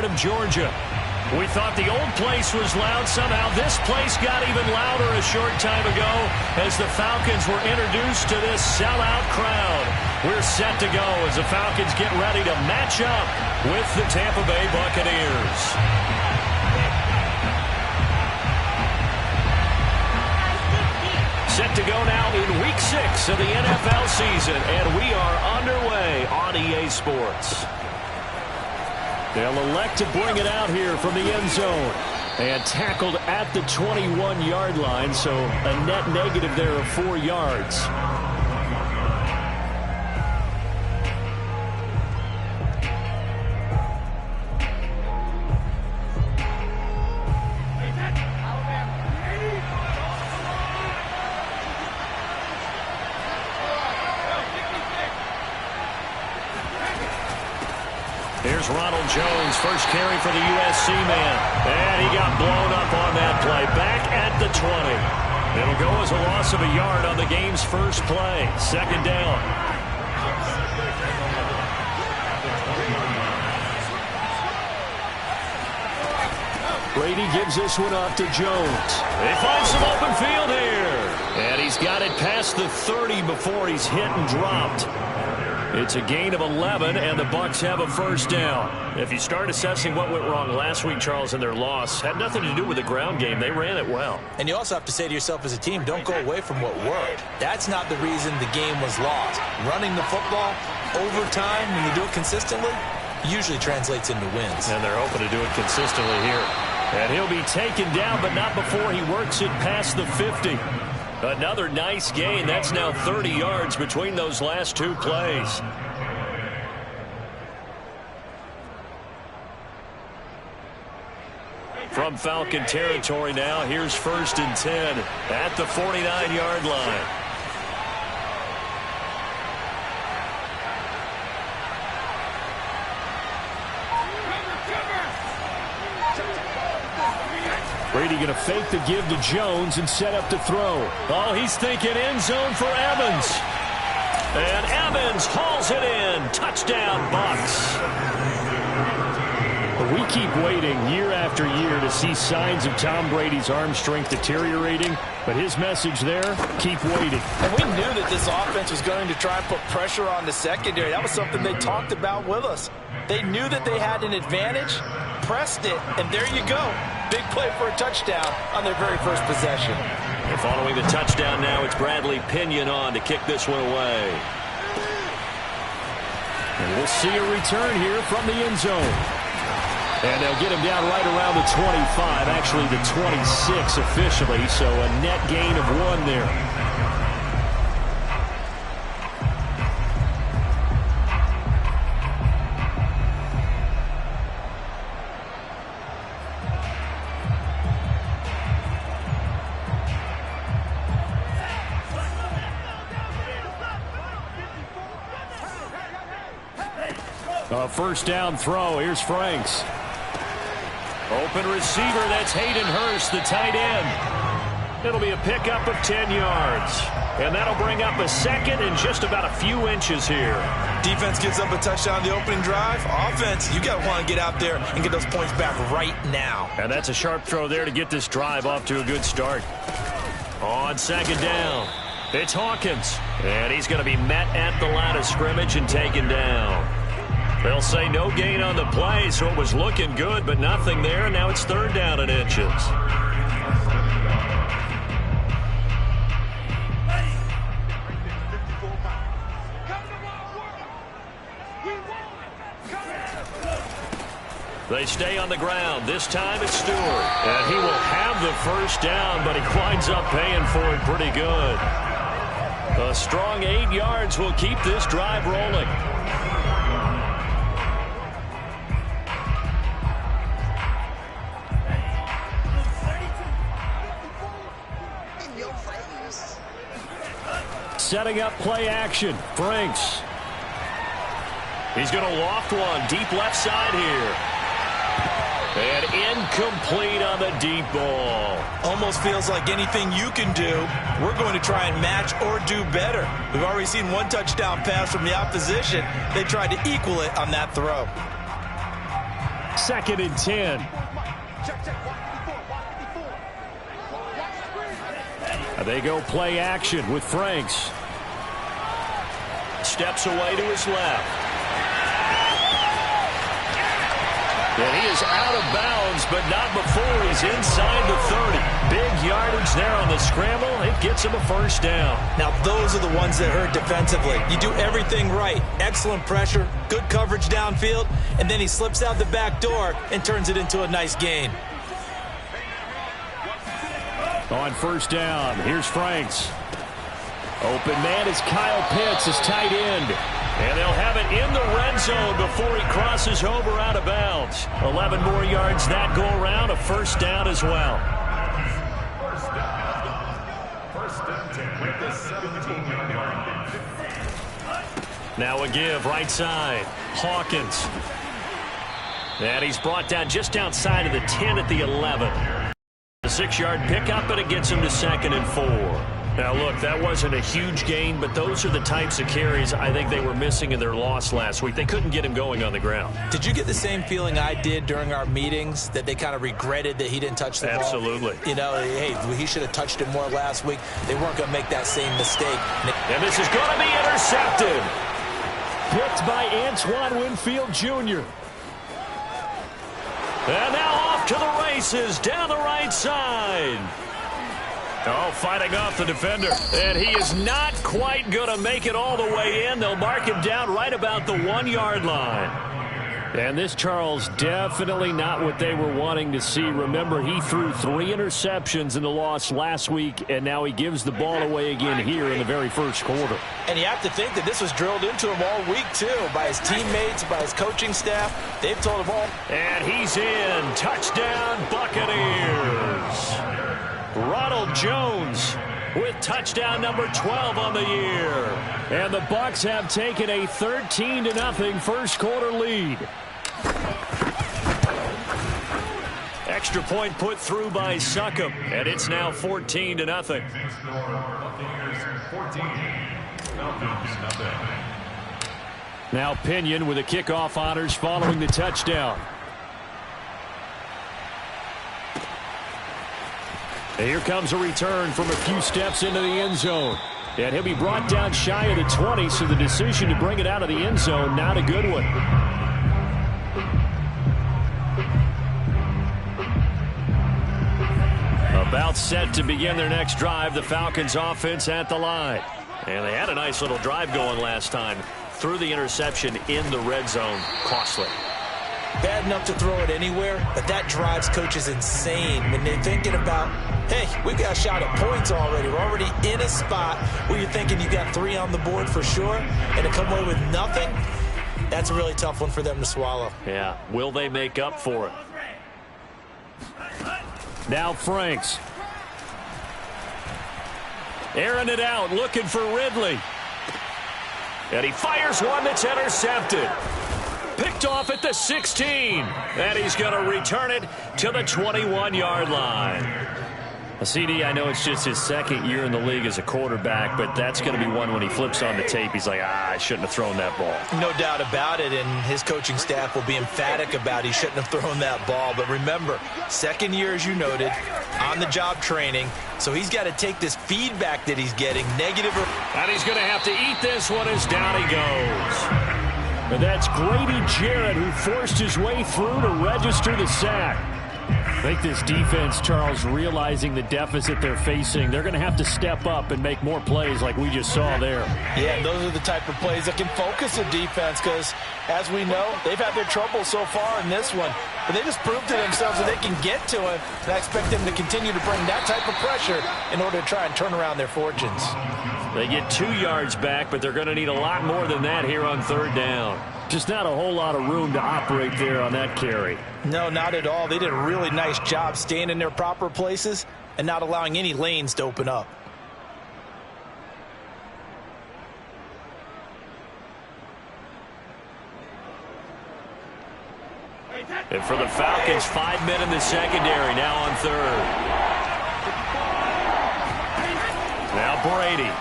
of Georgia. We thought the old place was loud. Somehow this place got even louder a short time ago as the Falcons were introduced to this sellout crowd. We're set to go as the Falcons get ready to match up with the Tampa Bay Buccaneers. Set to go now in Week 6 of the NFL season, and we are underway on EA Sports. They'll elect to bring it out here from the end zone. And tackled at the 21-yard line, so a net negative there of 4 yards. Here's Ronald Jones, first carry for the USC man. And he got blown up on that play. Back at the 20. It'll go as a loss of a yard on the game's first play. Second down. Brady gives this one off to Jones. They find some open field here. And he's got it past the 30 before he's hit and dropped. It's a gain of 11, and the Bucs have a first down. If you start assessing what went wrong last week, Charles, in their loss, had nothing to do with the ground game. They ran it well. And you also have to say to yourself as a team, don't go away from what worked. That's not the reason the game was lost. Running the football over time, when you do it consistently, usually translates into wins. And they're hoping to do it consistently here. And he'll be taken down, but not before he works it past the 50. Another nice gain. That's now 30 yards between those last two plays. From Falcon territory now, here's 1st and 10 at the 49-yard line. Brady going to fake the give to Jones and set up to throw. Oh, he's thinking end zone for Evans. And Evans hauls it in. Touchdown, Bucs. We keep waiting year after year to see signs of Tom Brady's arm strength deteriorating. But his message there, keep waiting. And we knew that this offense was going to try and put pressure on the secondary. That was something they talked about with us. They knew that they had an advantage, pressed it, and there you go. Big play for a touchdown on their very first possession. And following the touchdown now, it's Bradley Pinion on to kick this one away. And we'll see a return here from the end zone. And they'll get him down right around the 25, actually the 26 officially, so a net gain of 1 there. A first down throw. Here's Franks. Open receiver. That's Hayden Hurst, the tight end. It'll be a pickup of 10 yards. And that'll bring up a second and just about a few inches here. Defense gives up a touchdown the opening drive. Offense, you got to want to get out there and get those points back right now. And that's a sharp throw there to get this drive off to a good start. On second down, it's Hawkins. And he's going to be met at the line of scrimmage and taken down. They'll say no gain on the play, so it was looking good, but nothing there. Now it's 3rd down and inches. They stay on the ground. This time it's Stewart. And he will have the first down, but he winds up paying for it pretty good. A strong 8 yards will keep this drive rolling. Setting up play action. Franks. He's going to loft one deep left side here. And incomplete on the deep ball. Almost feels like anything you can do, we're going to try and match or do better. We've already seen one touchdown pass from the opposition. They tried to equal it on that throw. 2nd and 10. They go play action with Franks. Steps away to his left. And he is out of bounds, but not before he's inside the 30. Big yardage there on the scramble. It gets him a first down. Now, those are the ones that hurt defensively. You do everything right. Excellent pressure, good coverage downfield, and then he slips out the back door and turns it into a nice gain. On first down, here's Franks. Open man is Kyle Pitts, his tight end. And they'll have it in the red zone before he crosses over out of bounds. 11 more yards that go around, a first down as well. First and 10 with the 17-yard line. Now a give right side. Hawkins. And he's brought down just outside of the 10 at the 11. A 6-yard pickup, but it gets him to 2nd and 4. Now, look, that wasn't a huge gain, but those are the types of carries I think they were missing in their loss last week. They couldn't get him going on the ground. Did you get the same feeling I did during our meetings, that they kind of regretted that he didn't touch the ball? Absolutely. You know, hey, he should have touched it more last week. They weren't going to make that same mistake. And this is going to be intercepted. Picked by Antoine Winfield Jr. And now off to the races down the right side. Oh, fighting off the defender. And he is not quite going to make it all the way in. They'll mark him down right about the 1-yard line. And this, Charles, definitely not what they were wanting to see. Remember, he threw 3 interceptions in the loss last week, and now he gives the ball away again here in the very first quarter. And you have to think that this was drilled into him all week, too, by his teammates, by his coaching staff. They've told him all. And he's in. Touchdown, Buccaneers. Ronald Jones with touchdown number 12 on the year. And the Bucs have taken a 13-0 first quarter lead. Extra point put through by Succop, and it's now 14-0. Now Pinion with the kickoff honors following the touchdown. And here comes a return from a few steps into the end zone. And he'll be brought down shy of the 20, so the decision to bring it out of the end zone, not a good one. About set to begin their next drive, the Falcons offense at the line. And they had a nice little drive going last time. Threw the interception in the red zone. Costly. Bad enough to throw it anywhere, but that drives coaches insane when they're thinking about, hey, we've got a shot at points already. We're already in a spot where you're thinking you got 3 on the board for sure, and to come away with nothing, that's a really tough one for them to swallow. Yeah, will they make up for it? Now Franks. Airing it out, looking for Ridley. And he fires one that's intercepted. Picked off at the 16. And he's going to return it to the 21-yard line. CD, I know it's just his 2nd year in the league as a quarterback, but that's going to be one when he flips on the tape. He's like, I shouldn't have thrown that ball. No doubt about it, and his coaching staff will be emphatic about he shouldn't have thrown that ball. But remember, 2nd year, as you noted, on-the-job training, so he's got to take this feedback that he's getting, negative. And he's going to have to eat this one as down he goes. And that's Grady Jarrett, who forced his way through to register the sack. I think this defense, Charles, realizing the deficit they're facing, they're going to have to step up and make more plays like we just saw there. Yeah, and those are the type of plays that can focus a defense because, as we know, they've had their trouble so far in this one. But they just proved to themselves that they can get to it, and I expect them to continue to bring that type of pressure in order to try and turn around their fortunes. They get 2 yards back, but they're going to need a lot more than that here on 3rd down. Just not a whole lot of room to operate there on that carry. No, not at all. They did a really nice job staying in their proper places and not allowing any lanes to open up. And for the Falcons, 5 men in the secondary, now on 3rd. Now Brady.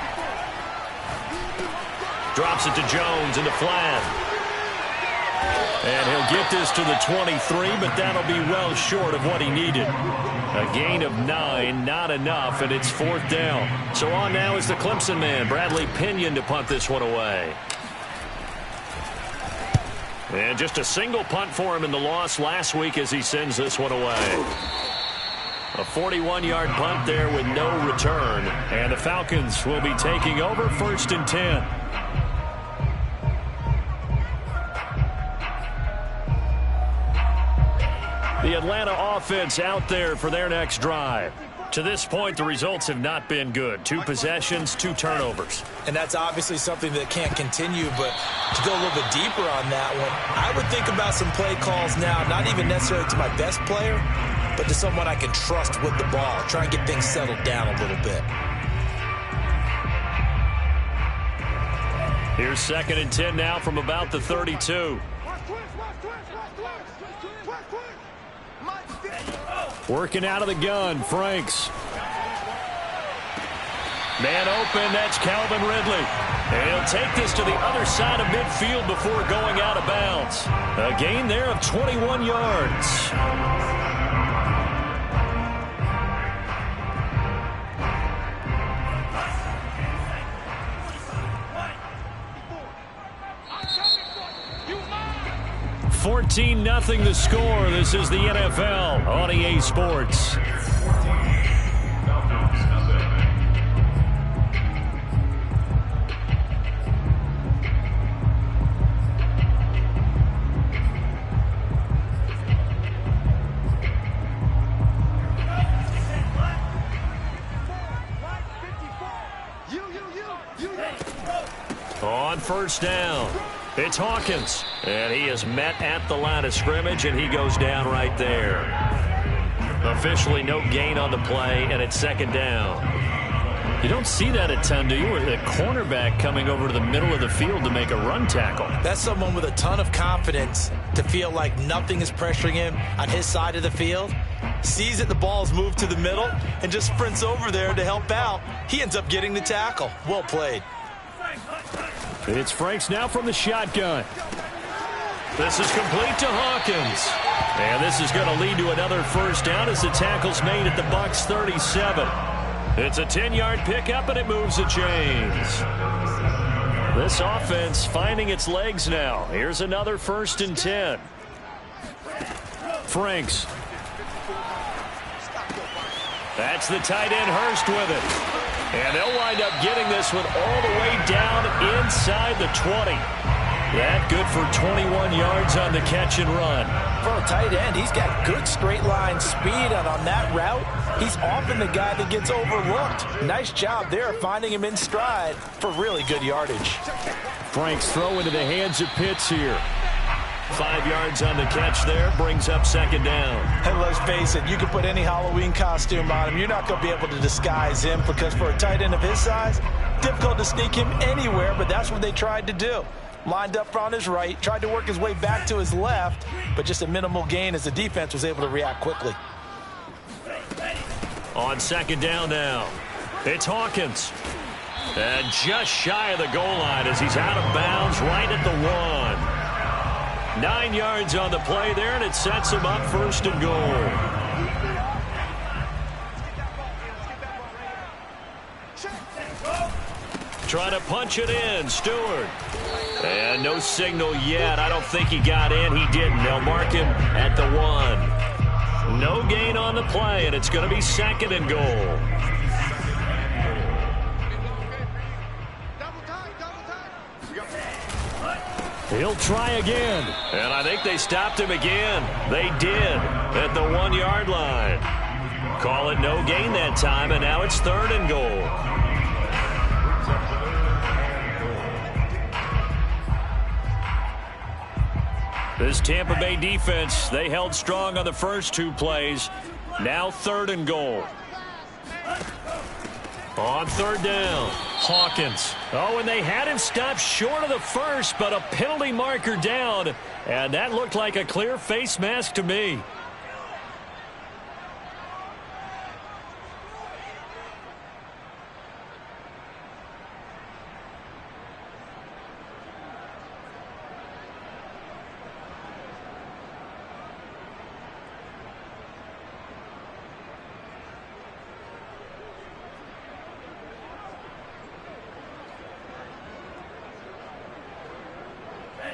Drops it to Jones in the flat. And he'll get this to the 23, but that'll be well short of what he needed. A gain of 9, not enough, and it's 4th down. So on now is the Clemson man, Bradley Pinion, to punt this one away. And just a single punt for him in the loss last week as he sends this one away. A 41-yard punt there with no return. And the Falcons will be taking over 1st and 10. The Atlanta offense out there for their next drive. To this point, the results have not been good. 2 possessions, 2 turnovers. And that's obviously something that can't continue, but to go a little bit deeper on that one, I would think about some play calls now, not even necessarily to my best player, but to someone I can trust with the ball. Try and get things settled down a little bit. Here's 2nd and 10 now from about the 32. Working out of the gun, Franks. Man open, that's Calvin Ridley. And he'll take this to the other side of midfield before going out of bounds. A gain there of 21 yards. $14-0 the score. This is the NFL on EA Sports. On 1st down, it's Hawkins. And he is met at the line of scrimmage, and he goes down right there. Officially no gain on the play, and it's 2nd down. You don't see that a ton, do you? With a cornerback coming over to the middle of the field to make a run tackle. That's someone with a ton of confidence to feel like nothing is pressuring him on his side of the field. Sees that the ball is moved to the middle and just sprints over there to help out. He ends up getting the tackle. Well played. It's Franks now from the shotgun. This is complete to Hawkins. And this is going to lead to another 1st down as the tackle's made at the Bucs 37. It's a 10-yard pickup, and it moves the chains. This offense finding its legs now. Here's another 1st and 10. Franks. That's the tight end Hurst with it. And they'll wind up getting this one all the way down inside the 20. That good for 21 yards on the catch and run. For a tight end, he's got good straight line speed, and on that route, he's often the guy that gets overlooked. Nice job there finding him in stride for really good yardage. Franks throw into the hands of Pitts here. 5 yards on the catch there, brings up 2nd down. And let's face it, you can put any Halloween costume on him. You're not going to be able to disguise him, because for a tight end of his size, difficult to sneak him anywhere, but that's what they tried to do. Lined up on his right, tried to work his way back to his left, but just a minimal gain as the defense was able to react quickly. On 2nd down now, it's Hawkins. And just shy of the goal line as he's out of bounds right at the 1. 9 yards on the play there, and it sets him up 1st and goal. Trying to punch it in, Stewart. And no signal yet. I don't think he got in. He didn't. They'll mark him at the 1. No gain on the play, and it's going to be 2nd and goal. He'll try again. And I think they stopped him again. They did at the 1-yard line. Call it no gain that time, and now it's 3rd and goal. This Tampa Bay defense, they held strong on the first 2 plays. Now 3rd and goal. On 3rd down, Hawkins. Oh, and they had him stopped short of the 1st, but a penalty marker down. And that looked like a clear face mask to me.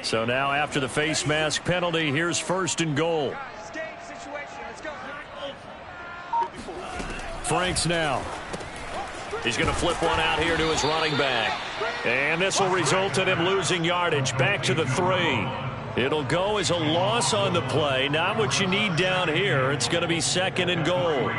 So now after the face mask penalty, here's 1st and goal. Franks now. He's going to flip one out here to his running back. And this will result in him losing yardage. Back to the 3. It'll go as a loss on the play. Not what you need down here. It's going to be 2nd and goal.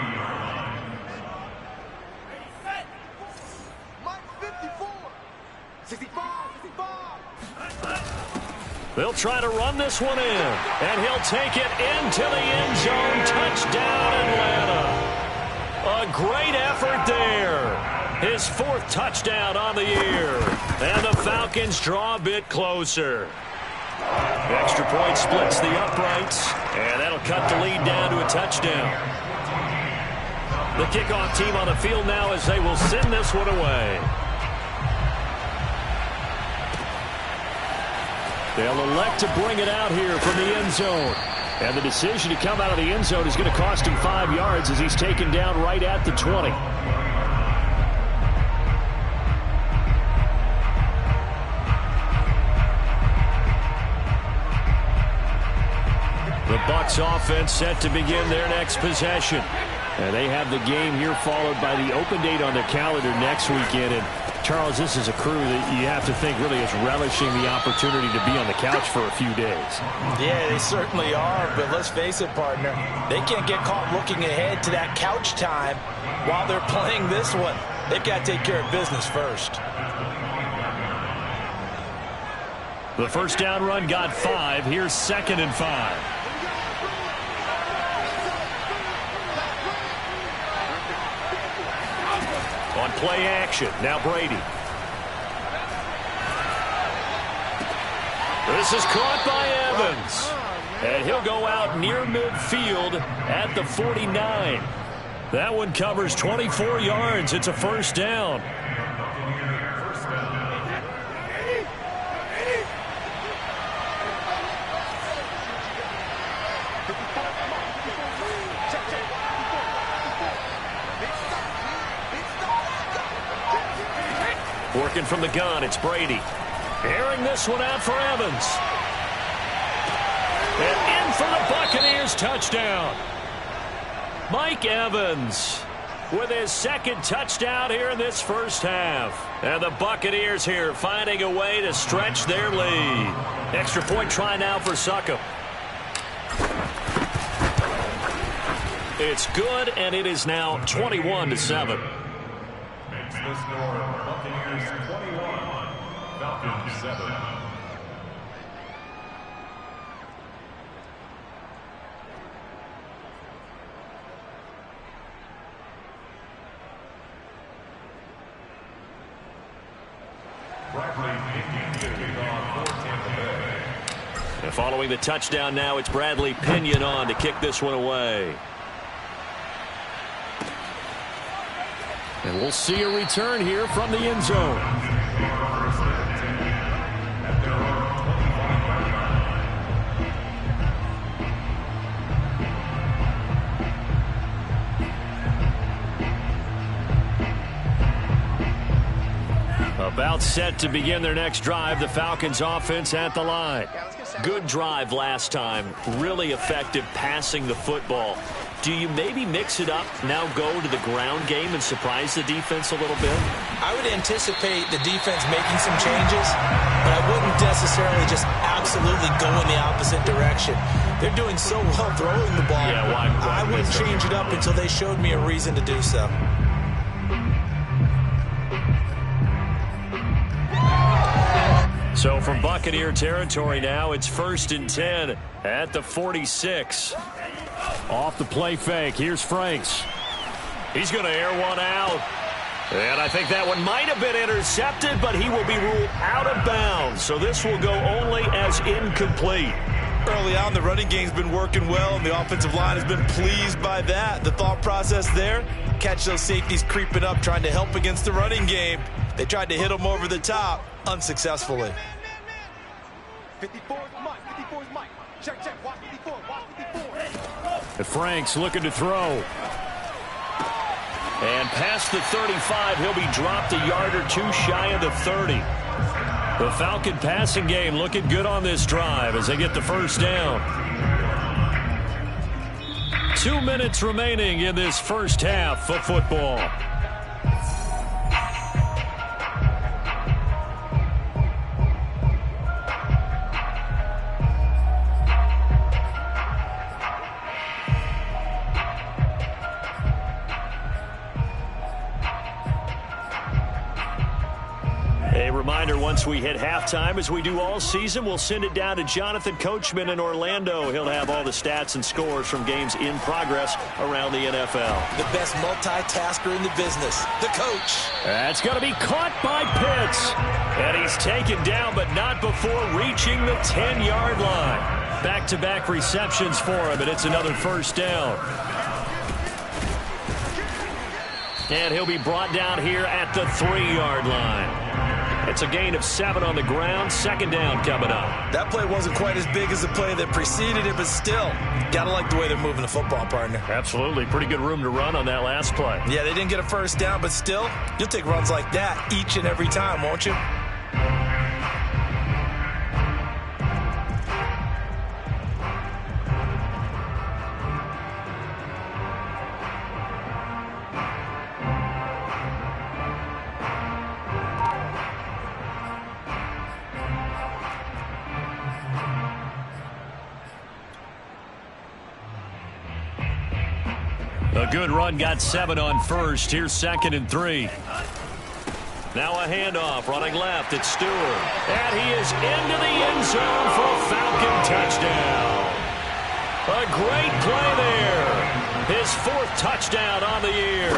They'll try to run this one in. And he'll take it into the end zone. Touchdown, Atlanta. A great effort there. His 4th touchdown on the year. And the Falcons draw a bit closer. Extra point splits the uprights. And that'll cut the lead down to a touchdown. The kickoff team on the field now as they will send this one away. They'll elect to bring it out here from the end zone. And the decision to come out of the end zone is going to cost him 5 yards as he's taken down right at the 20. The Bucs offense set to begin their next possession. And they have the game here followed by the open date on their calendar next weekend. And Charles, this is a crew that you have to think really is relishing the opportunity to be on the couch for a few days. Yeah, they certainly are, but let's face it, partner. They can't get caught looking ahead to that couch time while they're playing this one. They've got to take care of business first. The first down run got 5. Here's 2nd and 5. On play action, now Brady. This is caught by Evans. And he'll go out near midfield at the 49. That one covers 24 yards. It's a first down. Working from the gun, it's Brady. Airing this one out for Evans. And in for the Buccaneers touchdown. Mike Evans with his 2nd touchdown here in this first half. And the Buccaneers here finding a way to stretch their lead. Extra point try now for Succop. It's good, and it is now 21-7. Makes the score Buccaneers 21, Falcons 7. And following the touchdown now, it's Bradley Pinion on to kick this one away. And we'll see a return here from the end zone. About set to begin their next drive, the Falcons offense at the line. Good drive last time. Really effective passing the football. Do you maybe mix it up, now go to the ground game and surprise the defense a little bit? I would anticipate the defense making some changes, but I wouldn't necessarily just absolutely go in the opposite direction. They're doing so well throwing the ball. Yeah, why I wouldn't change it up until they showed me a reason to do so. So from Buccaneer territory now, it's 1st and 10 at the 46. Off the play fake, here's Franks. He's going to air one out. And I think that one might have been intercepted, but he will be ruled out of bounds. So this will go only as incomplete. Early on, the running game's been working well, and the offensive line has been pleased by that. The thought process there, catch those safeties creeping up, trying to help against the running game. They tried to hit them over the top, unsuccessfully. 54 is Mike. 54 is Mike. Check, check. Watch 54. Watch 54. And Franks looking to throw. And past the 35, he'll be dropped a yard or two shy of the 30. The Falcon passing game looking good on this drive as they get the first down. 2 minutes remaining in this first half of football. Once we hit halftime, as we do all season, we'll send it down to Jonathan Coachman in Orlando. He'll have all the stats and scores from games in progress around the NFL. The best multitasker in the business, the coach. That's going to be caught by Pitts. And he's taken down, but not before reaching the 10-yard line. Back-to-back receptions for him, and it's another first down. And he'll be brought down here at the 3-yard line. It's a gain of 7 on the ground. Second down coming up. That play wasn't quite as big as the play that preceded it, but still, got to like the way they're moving the football, partner. Absolutely. Pretty good room to run on that last play. Yeah, they didn't get a first down, but still, you'll take runs like that each and every time, won't you? A good run, got 7 on first. Here's 2nd and 3. Now a handoff, running left, it's Stewart. And he is into the end zone for a Falcon touchdown. A great play there. His 4th touchdown on the year.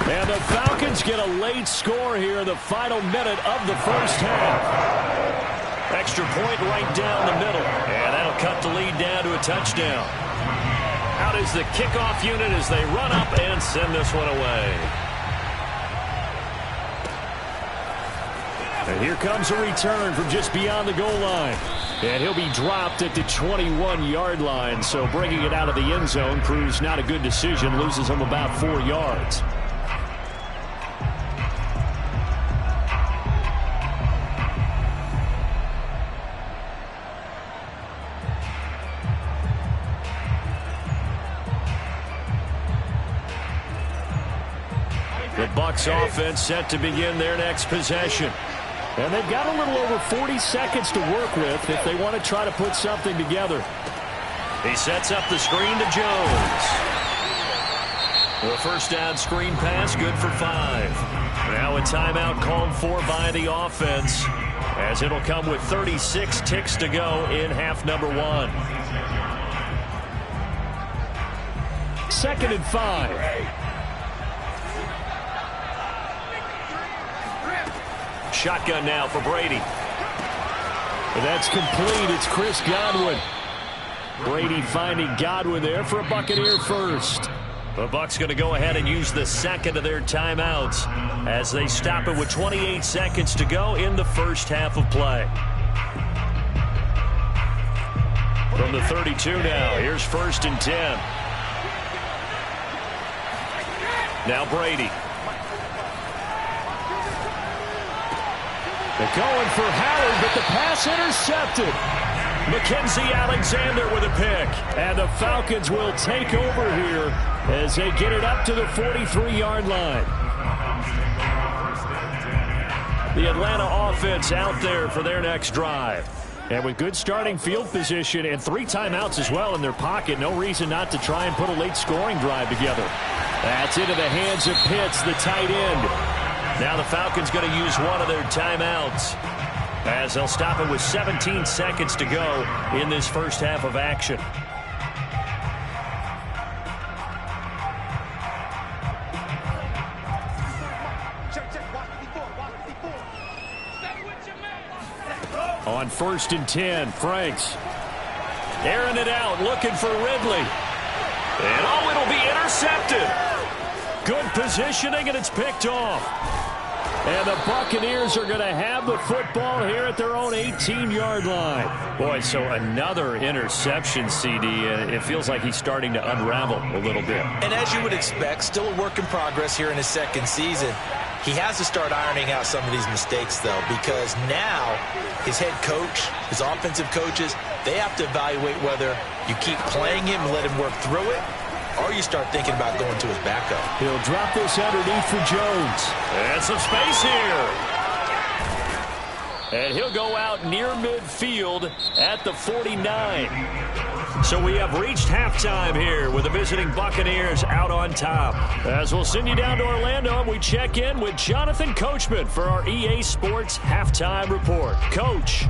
And the Falcons get a late score here in the final minute of the first half. Extra point right down the middle. And that'll cut the lead down to a touchdown. Out is the kickoff unit as they run up and send this one away. And here comes a return from just beyond the goal line. And he'll be dropped at the 21-yard line. So bringing it out of the end zone proves not a good decision. Loses him about 4 yards. The Bucs offense set to begin their next possession. And they've got a little over 40 seconds to work with if they want to try to put something together. He sets up the screen to Jones. The first down screen pass, good for 5. Now a timeout called for by the offense, as it'll come with 36 ticks to go in half number 1. 2nd and 5. Shotgun now for Brady. And that's complete. It's Chris Godwin. Brady finding Godwin there for a Buccaneer first. The Bucs going to go ahead and use the second of their timeouts as they stop it with 28 seconds to go in the first half of play. From the 32 now, here's 1st and 10. Now Brady. They're going for Howard, but the pass intercepted. Mackenzie Alexander with a pick. And the Falcons will take over here as they get it up to the 43-yard line. The Atlanta offense out there for their next drive. And with good starting field position and 3 timeouts as well in their pocket, no reason not to try and put a late scoring drive together. That's into the hands of Pitts, the tight end. Now the Falcons going to use one of their timeouts as they'll stop it with 17 seconds to go in this first half of action. On 1st and 10, Franks airing it out, looking for Ridley. And it'll be intercepted. Good positioning, and it's picked off. And the Buccaneers are going to have the football here at their own 18-yard line. Boy, so another interception, CD. It feels like he's starting to unravel a little bit. And as you would expect, still a work in progress here in his second season. He has to start ironing out some of these mistakes, though, because now his head coach, his offensive coaches, they have to evaluate whether you keep playing him and let him work through it, or you start thinking about going to his backup. He'll drop this underneath for Jones. And some space here. And he'll go out near midfield at the 49. So we have reached halftime here with the visiting Buccaneers out on top. As we'll send you down to Orlando, we check in with Jonathan Coachman for our EA Sports Halftime Report. Coach.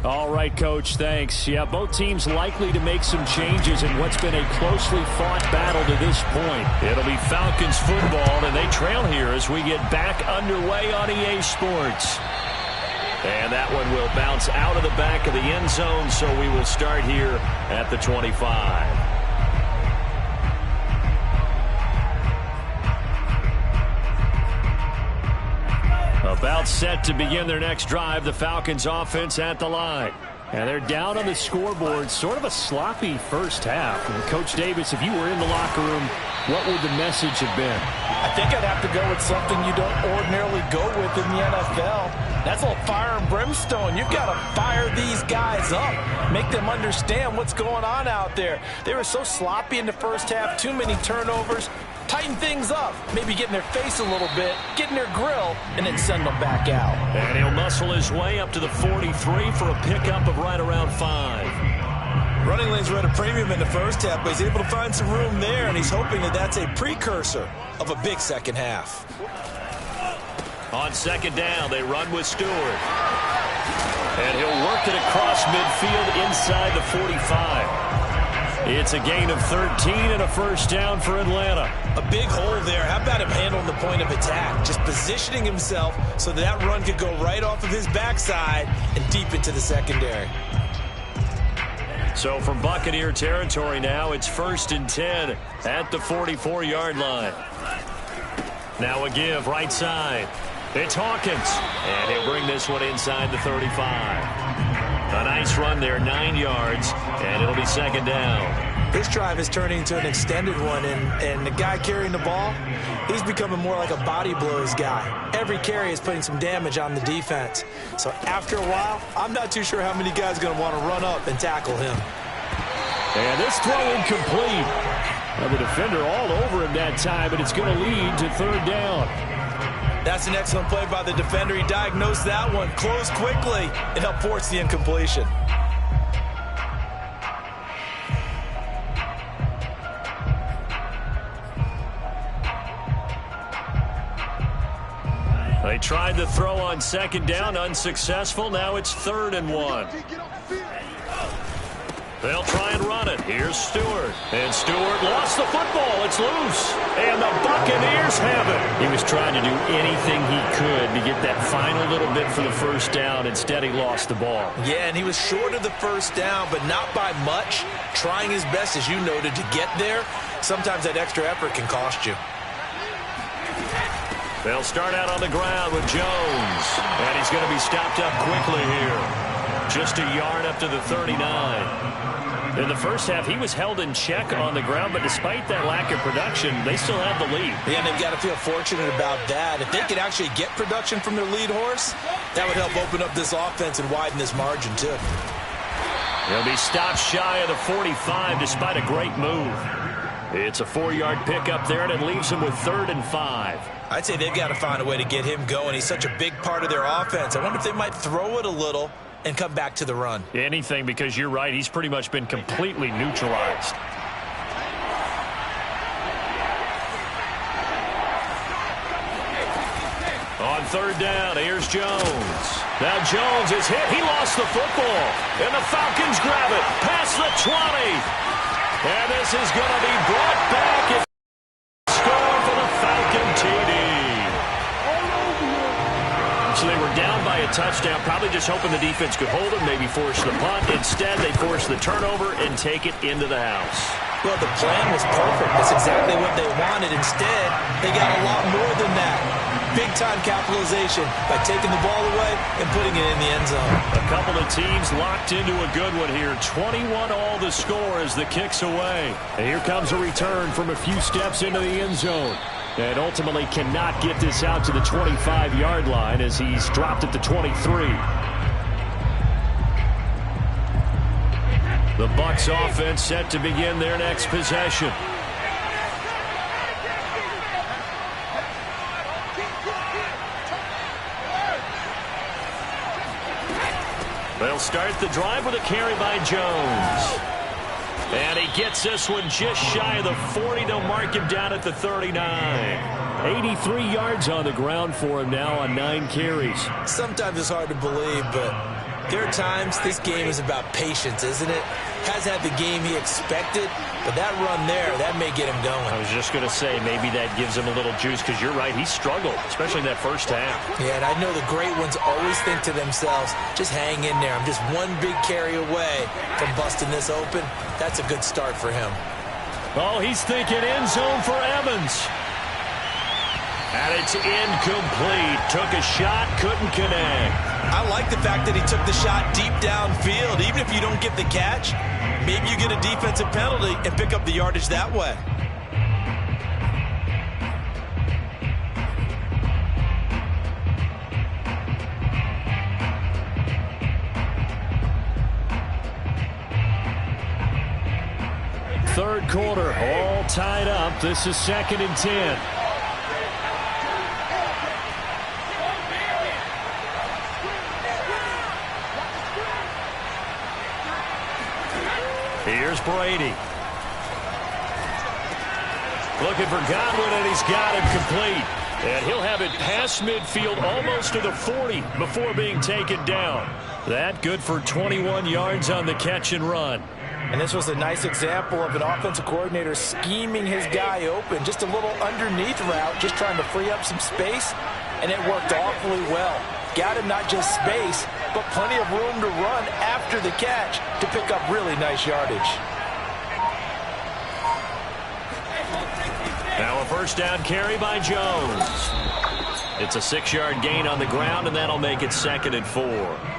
All right, Coach, thanks. Yeah, both teams likely to make some changes in what's been a closely fought battle to this point. It'll be Falcons football, and they trail here as we get back underway on EA Sports. And that one will bounce out of the back of the end zone, so we will start here at the 25. About set to begin their next drive, the Falcons offense at the line. And they're down on the scoreboard, sort of a sloppy first half. And Coach Davis, if you were in the locker room, what would the message have been? I think I'd have to go with something you don't ordinarily go with in the NFL. That's a little fire and brimstone. You've got to fire these guys up. Make them understand what's going on out there. They were so sloppy in the first half, too many turnovers. Tighten things up, maybe get in their face a little bit, get in their grill, and then send them back out. And he'll muscle his way up to the 43 for a pickup of right around 5. Running lanes were at a premium in the first half, but he's able to find some room there, and he's hoping that that's a precursor of a big second half. On second down, they run with Stewart. And he'll work it across midfield inside the 45. It's a gain of 13 and a first down for Atlanta. A big hole there. How about him handling the point of attack? Just positioning himself so that run could go right off of his backside and deep into the secondary. So from Buccaneer territory now, it's 1st and 10 at the 44-yard line. Now a give right side. It's Hawkins. And he'll bring this one inside the 35. A nice run there, 9 yards, and it'll be second down. This drive is turning into an extended one, and the guy carrying the ball, he's becoming more like a body blows guy. Every carry is putting some damage on the defense. So after a while, I'm not too sure how many guys are going to want to run up and tackle him. And this throw incomplete. Well, the defender all over him that time, but it's going to lead to third down. That's an excellent play by the defender. He diagnosed that one, closed quickly, and helped force the incompletion. They tried the throw on second down, unsuccessful. Now it's 3rd and 1. They'll try and run it. Here's Stewart. And Stewart lost the football. It's loose. And the Buccaneers have it. He was trying to do anything he could to get that final little bit for the first down. Instead, he lost the ball. Yeah, and he was short of the first down, but not by much. Trying his best, as you noted, to get there. Sometimes that extra effort can cost you. They'll start out on the ground with Jones. And he's going to be stopped up quickly here. Just a yard up to the 39. In the first half, he was held in check on the ground, but despite that lack of production, they still have the lead. Yeah, and they've got to feel fortunate about that. If they could actually get production from their lead horse, that would help open up this offense and widen this margin, too. He'll be stopped shy of the 45 despite a great move. It's a 4-yard pickup there, and it leaves him with 3rd and 5. I'd say they've got to find a way to get him going. He's such a big part of their offense. I wonder if they might throw it a little and come back to the run. Anything, because you're right, he's pretty much been completely neutralized. On 3rd down, here's Jones. Now Jones is hit. He lost the football. And the Falcons grab it past the 20. And this is going to be brought back. It's score for the Falcon TD. So they were down by a touchdown, probably just hoping the defense could hold them, maybe force the punt. Instead, they forced the turnover and take it into the house. Well, the plan was perfect. That's exactly what they wanted. Instead, they got a lot more than that. big-time capitalization by taking the ball away and putting it in the end zone. A couple of teams locked into a good one here. 21 all the score as the kick's away. And here comes a return from a few steps into the end zone. And ultimately cannot get this out to the 25-yard line as he's dropped at the 23. The Bucs offense set to begin their next possession. They'll start the drive with a carry by Jones. And he gets this one just shy of the 40. They'll mark him down at the 39. 83 yards on the ground for him now on 9 carries. Sometimes it's hard to believe, but there are times this game is about patience, isn't it? Hasn't had the game he expected, but that run there, that may get him going. I was just going to say, maybe that gives him a little juice, because you're right, he struggled, especially in that first half. Yeah, and I know the great ones always think to themselves, just hang in there. I'm just one big carry away from busting this open. That's a good start for him. Oh, he's thinking end zone for Evans. And it's incomplete. Took a shot, couldn't connect. I like the fact that he took the shot deep downfield. Even if you don't get the catch, maybe you get a defensive penalty and pick up the yardage that way. Third quarter, all tied up. This is 2nd and 10. Here's Brady. Looking for Godwin, and he's got him complete. And he'll have it past midfield, almost to the 40, before being taken down. That good for 21 yards on the catch and run. And this was a nice example of an offensive coordinator scheming his guy open. Just a little underneath route, just trying to free up some space, and it worked awfully well. Got him not just space, but plenty of room to run after the catch to pick up really nice yardage. Now a first down carry by Jones. It's a 6-yard gain on the ground, and that'll make it 2nd and 4.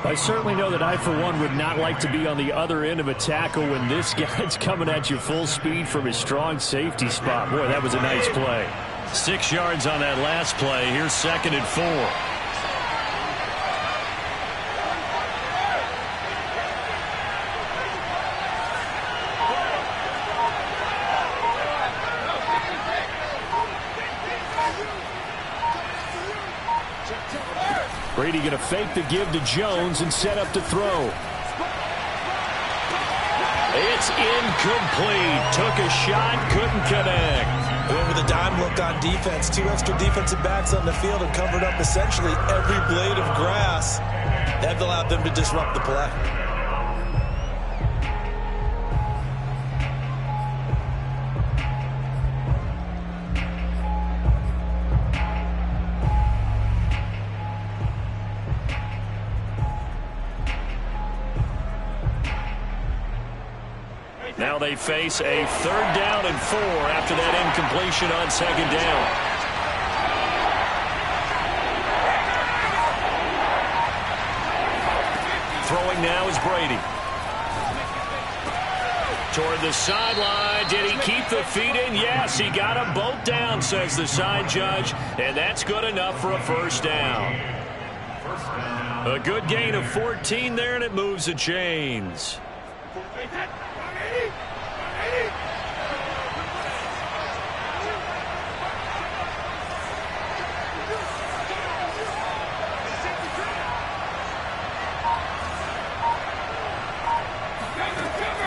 I certainly know that I, for one, would not like to be on the other end of a tackle when this guy's coming at you full speed from his strong safety spot. Boy, that was a nice play. 6 yards on that last play. Here's 2nd and 4. Brady going to fake the give to Jones and set up to throw. It's incomplete. Took a shot, couldn't connect. Went with a dime look on defense. 2 extra defensive backs on the field and covered up essentially every blade of grass. That allowed them to disrupt the play. Now they face a 3rd down and 4 after that incompletion on 2nd down. Throwing now is Brady. Toward the sideline. Did he keep the feet in? Yes, he got them both down, says the side judge, and that's good enough for a first down. A good gain of 14 there, and it moves the chains.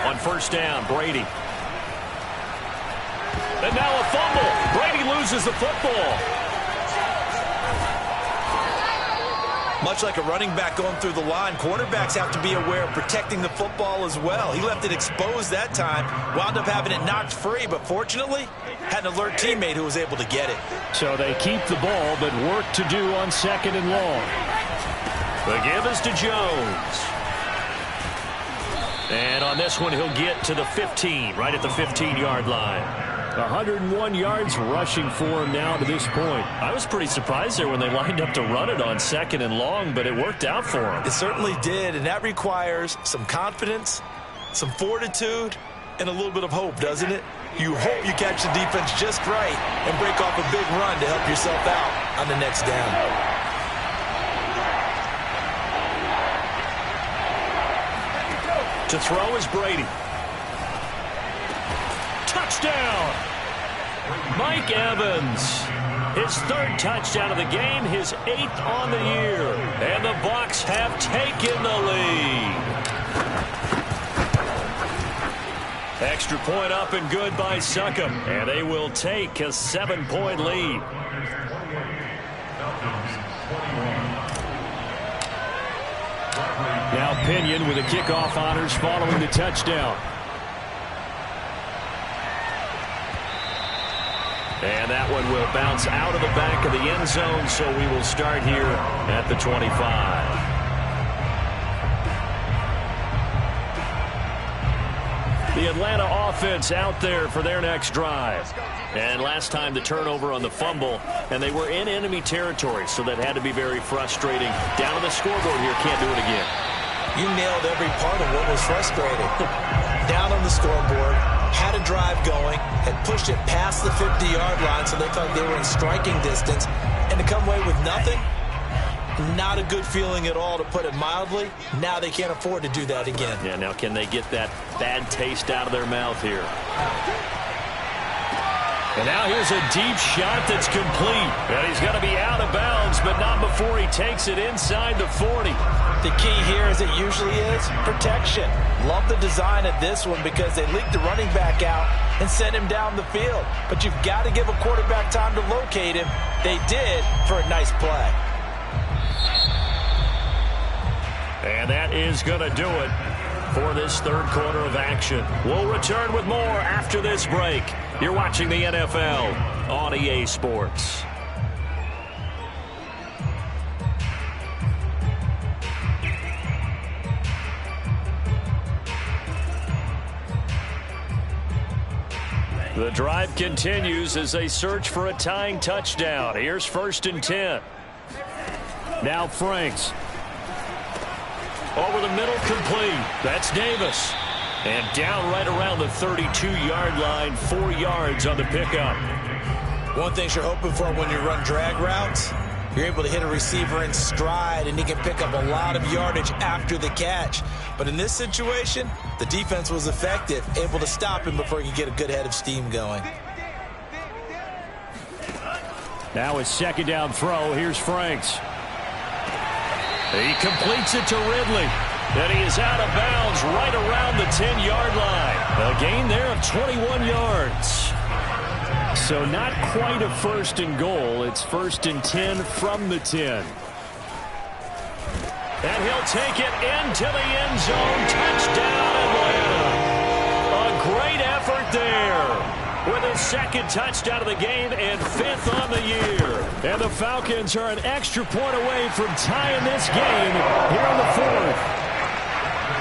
On first down, Brady. And now a fumble. Brady loses the football. Much like a running back going through the line, cornerbacks have to be aware of protecting the football as well. He left it exposed that time, wound up having it knocked free, but fortunately had an alert teammate who was able to get it. So they keep the ball, but work to do on 2nd and long. The give is to Jones. And on this one, he'll get to the 15, right at the 15-yard line. 101 yards rushing for him now to this point. I was pretty surprised there when they lined up to run it on 2nd and long, but it worked out for him. It certainly did, and that requires some confidence, some fortitude, and a little bit of hope, doesn't it? You hope you catch the defense just right and break off a big run to help yourself out on the next down. To throw is Brady. Touchdown! Mike Evans. His 3rd touchdown of the game, his 8th on the year. And the Bucs have taken the lead. Extra point up and good by Succop. And they will take a 7-point lead. Now Pinion with the kickoff honors following the touchdown. And that one will bounce out of the back of the end zone, so we will start here at the 25. The Atlanta offense out there for their next drive. And last time the turnover on the fumble, and they were in enemy territory, so that had to be very frustrating. Down on the scoreboard here, can't do it again. You nailed every part of what was frustrating. Down on the scoreboard, had a drive going, had pushed it past the 50-yard line, so they thought they were in striking distance, and to come away with nothing, not a good feeling at all, to put it mildly. Now they can't afford to do that again. Yeah, now can they get that bad taste out of their mouth here? And now here's a deep shot that's complete. And he's going to be out of bounds, but not before he takes it inside the 40. The key here, as it usually is, protection. Love the design of this one because they leaked the running back out and sent him down the field. But you've got to give a quarterback time to locate him. They did for a nice play. And that is going to do it for this 3rd quarter of action. We'll return with more after this break. You're watching the NFL on EA Sports. The drive continues as they search for a tying touchdown. Here's 1st and 10. Now Franks. Over the middle, complete. That's Davis. And down right around the 32-yard line, 4 yards on the pickup. One thing you're hoping for when you run drag routes, you're able to hit a receiver in stride, and he can pick up a lot of yardage after the catch. But in this situation, the defense was effective, able to stop him before he could get a good head of steam going. Now his 2nd down throw. Here's Franks. He completes it to Ridley. And he is out of bounds right around the 10-yard line. A gain there of 21 yards. So not quite a 1st and goal. It's 1st and 10 from the 10. And he'll take it into the end zone. Touchdown, Atlanta. A great effort there. With his 2nd touchdown of the game and 5th on the year. And the Falcons are an extra point away from tying this game here in the 4th.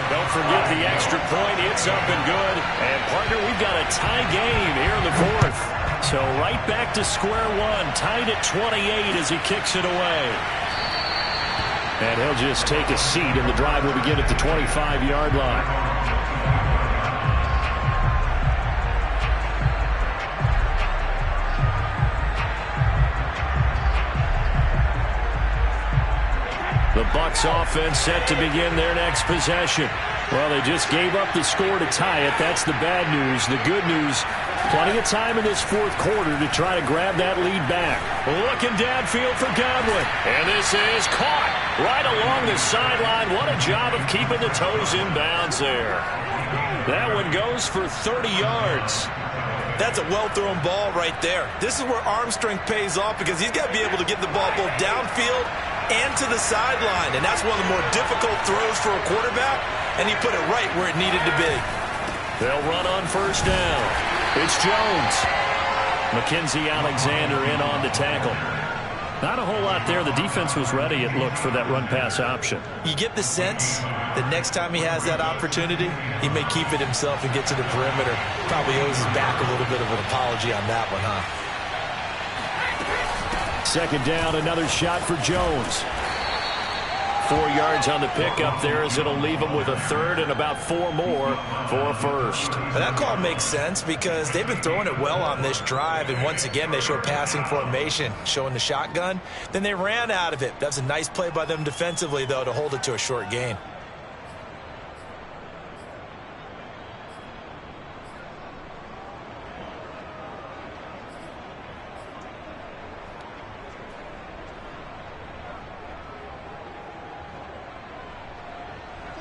Don't forget the extra point. It's up and good. And, partner, we've got a tie game here in the 4th. So right back to square one. Tied at 28 as he kicks it away. And he'll just take a seat, and the drive will begin at the 25-yard line. The Bucs offense set to begin their next possession. Well, they just gave up the score to tie it. That's the bad news. The good news, plenty of time in this 4th quarter to try to grab that lead back. Looking downfield for Godwin. And this is caught right along the sideline. What a job of keeping the toes in bounds there. That one goes for 30 yards. That's a well-thrown ball right there. This is where arm strength pays off because he's got to be able to get the ball both downfield and to the sideline. And that's one of the more difficult throws for a quarterback, and he put it right where it needed to be. They'll run on 1st down. It's Jones. Mackenzie Alexander in on the tackle. Not a whole lot there. The defense was ready, it looked, for that run-pass option. You get the sense that next time he has that opportunity, he may keep it himself and get to the perimeter. Probably owes his back a little bit of an apology on that one, huh? Second down, another shot for Jones. 4 yards on the pickup there, as it'll leave him with a third and about 4 more for a first. That call makes sense because they've been throwing it well on this drive, and once again they show passing formation, showing the shotgun. Then they ran out of it. That's a nice play by them defensively, though, to hold it to a short gain.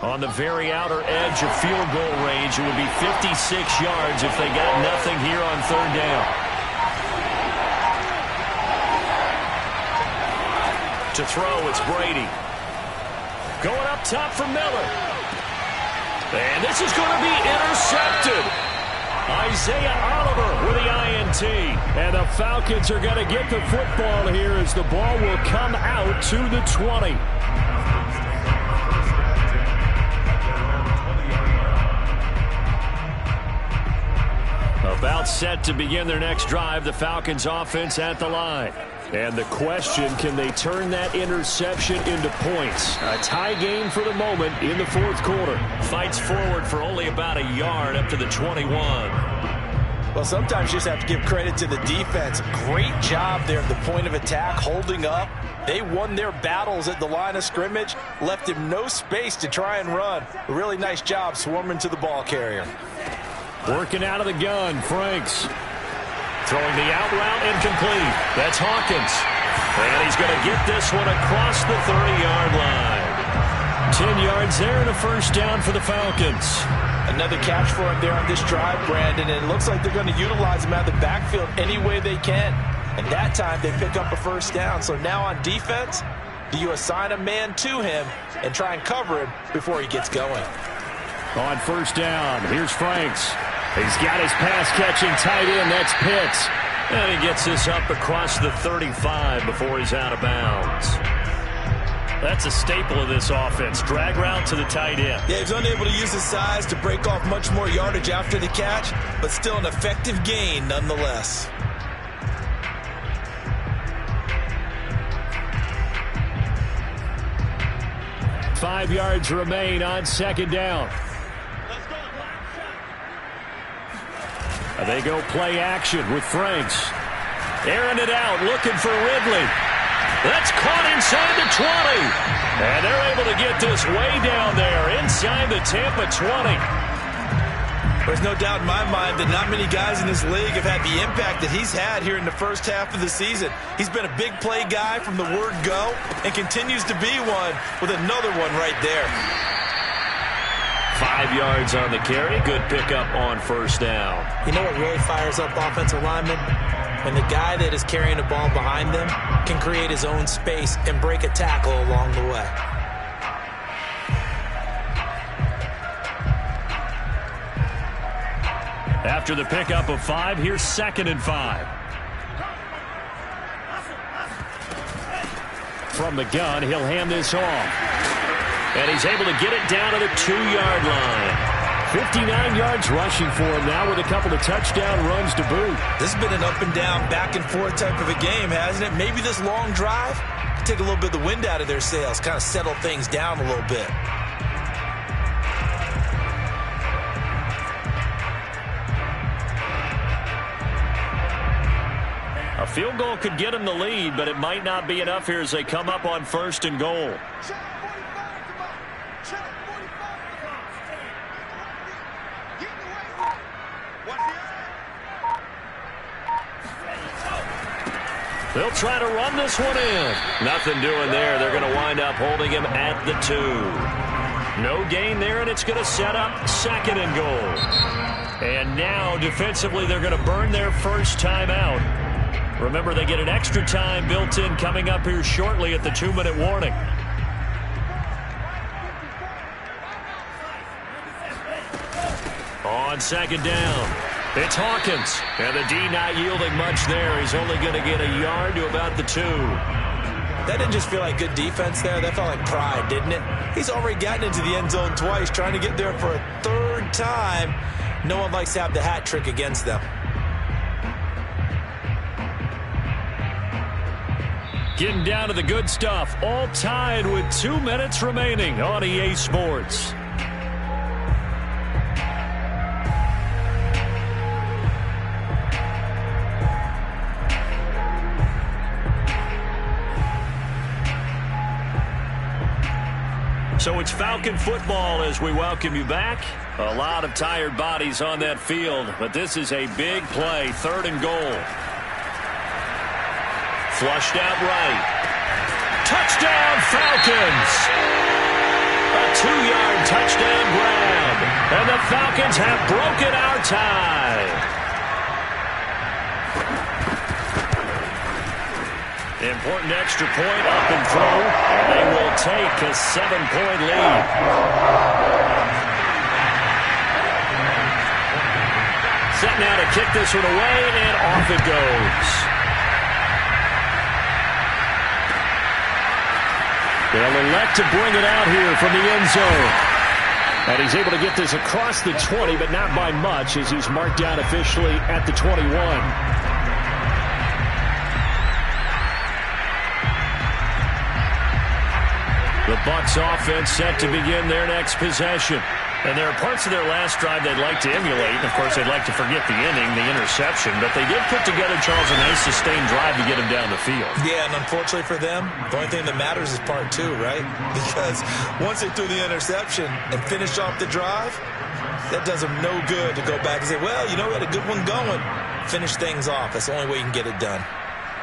On the very outer edge of field goal range, it would be 56 yards if they got nothing here on third down. To throw, it's Brady. Going up top for Miller. And this is going to be intercepted. Isaiah Oliver with the INT. And the Falcons are going to get the football here as the ball will come out to the 20. About set to begin their next drive, the Falcons offense at the line. And the question, can they turn that interception into points? A tie game for the moment in the fourth quarter. Fights forward for only about a yard up to the 21. Well, sometimes you just have to give credit to the defense. Great job there at the point of attack, holding up. They won their battles at the line of scrimmage, left him no space to try and run. A really nice job swarming to the ball carrier. Working out of the gun, Franks. Throwing the out route, incomplete. That's Hawkins. And he's going to get this one across the 30-yard line. 10 yards there and a first down for the Falcons. Another catch for him there on this drive, Brandon, and it looks like they're going to utilize him out of the backfield any way they can. And that time they pick up a first down. So now on defense, do you assign a man to him and try and cover him before he gets going? On first down, here's Franks. He's got his pass-catching tight end. That's Pitts. And he gets this up across the 35 before he's out of bounds. That's a staple of this offense. Drag route to the tight end. Yeah, he's unable to use his size to break off much more yardage after the catch, but still an effective gain nonetheless. Five yards remain on second down. They go play action with Franks. Airing it out, looking for Ridley. That's caught inside the 20. And they're able to get this way down there inside the Tampa 20. There's no doubt in my mind that not many guys in this league have had the impact that he's had here in the first half of the season. He's been a big play guy from the word go and continues to be one with another one right there. 5 yards on the carry. Good pickup on first down. You know what really fires up offensive linemen? When the guy that is carrying the ball behind them can create his own space and break a tackle along the way. After the pickup of 5, here's 2nd and 5. From the gun, he'll hand this off. And he's able to get it down to the 2-yard line. 59 yards rushing for him now with a couple of touchdown runs to boot. This has been an up and down, back and forth type of a game, hasn't it? Maybe this long drive can take a little bit of the wind out of their sails, kind of settle things down a little bit. A field goal could get him the lead, but it might not be enough here as they come up on 1st and goal. They'll try to run this one in. Nothing doing there. They're going to wind up holding him at the 2. No gain there, and it's going to set up 2nd and goal. And now, defensively, they're going to burn their first time out. Remember, they get an extra time built in coming up here shortly at the 2-minute warning. On 2nd down, it's Hawkins. And the D not yielding much there. He's only going to get a yard to about the 2. That didn't just feel like good defense there. That felt like pride, didn't it? He's already gotten into the end zone twice, trying to get there for a third time. No one likes to have the hat trick against them. Getting down to the good stuff. All tied with 2 minutes remaining on EA Sports. So it's Falcon football as we welcome you back. A lot of tired bodies on that field, but this is a big play, 3rd and goal. Flushed out right. Touchdown, Falcons! A 2-yard touchdown grab, and the Falcons have broken our tie. Important extra point up and through, and they will take a 7-point lead. Set now to kick this one away, and off it goes. They'll elect to bring it out here from the end zone. And he's able to get this across the 20, but not by much, as he's marked down officially at the 21. The Bucs offense set to begin their next possession. And there are parts of their last drive they'd like to emulate. And, of course, they'd like to forget the inning, the interception. But they did put together, Charles, a nice sustained drive to get him down the field. Yeah, and unfortunately for them, the only thing that matters is part 2, right? Because once they threw the interception and finished off the drive, that does them no good to go back and say, well, you know, we had a good one going. Finish things off. That's the only way you can get it done.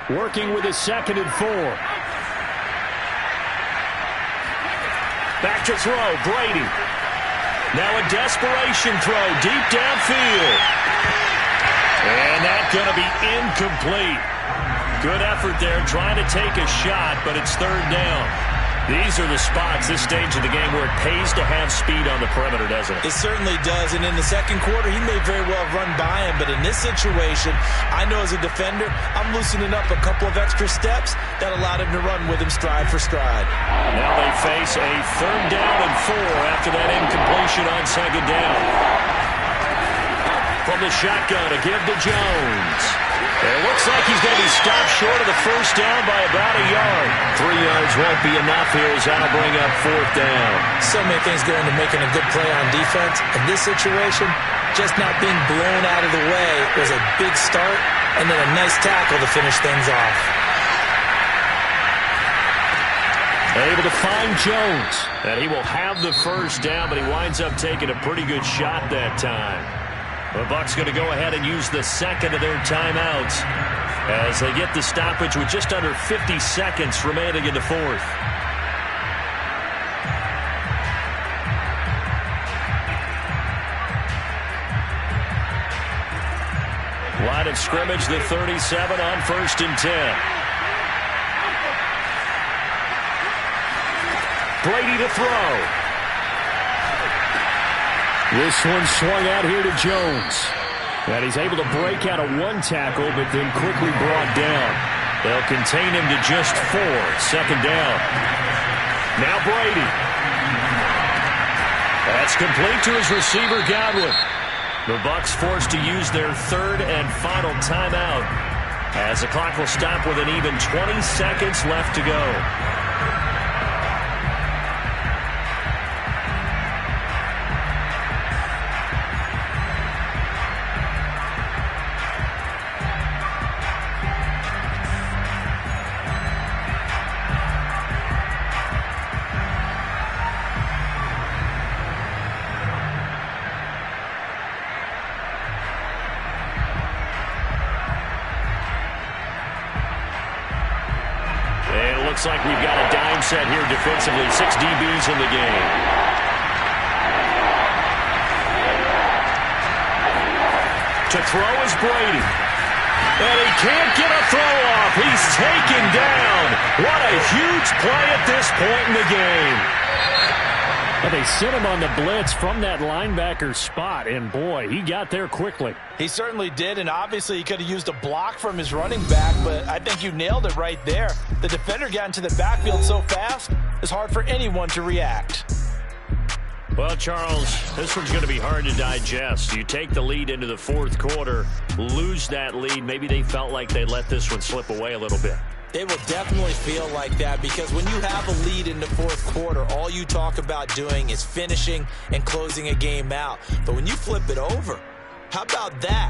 Working with a 2nd and 4. Back to throw, Brady. Now a desperation throw deep downfield. And that's going to be incomplete. Good effort there trying to take a shot, but it's 3rd down. These are the spots, this stage of the game, where it pays to have speed on the perimeter, doesn't it? It certainly does, and in the second quarter, he may very well have run by him, but in this situation, I know as a defender, I'm loosening up a couple of extra steps that allowed him to run with him stride for stride. Now they face a 3rd down and 4 after that incompletion on 2nd down. From the shotgun, a give to Jones. It looks like he's going to be stopped short of the 1st down by about a yard. 3 yards won't be enough here as that'll bring up 4th down. So many things go into making a good play on defense. In this situation, just not being blown out of the way was a big start, and then a nice tackle to finish things off. Able to find Jones. And he will have the 1st down, but he winds up taking a pretty good shot that time. The Bucs going to go ahead and use the 2nd of their timeouts as they get the stoppage with just under 50 seconds remaining in the 4th. Line of scrimmage, the 37 on 1st and 10. Brady to throw. This one swung out here to Jones. And he's able to break out of 1 tackle, but then quickly brought down. They'll contain him to just 4. 2nd down. Now Brady. That's complete to his receiver, Godwin. The Bucs forced to use their 3rd and final timeout, as the clock will stop with an even 20 seconds left to go. Looks like we've got a dime set here defensively. 6 DBs in the game. To throw is Brady. And he can't get a throw off. He's taken down. What a huge play at this point in the game. Well, they sent him on the blitz from that linebacker spot, and boy, he got there quickly. He certainly did, and obviously he could have used a block from his running back, but I think you nailed it right there. The defender got into the backfield so fast, it's hard for anyone to react. Well, Charles, this one's going to be hard to digest. You take the lead into the fourth quarter, lose that lead. Maybe they felt like they let this one slip away a little bit. They will definitely feel like that because when you have a lead in the fourth quarter, all you talk about doing is finishing and closing a game out. But when you flip it over, how about that?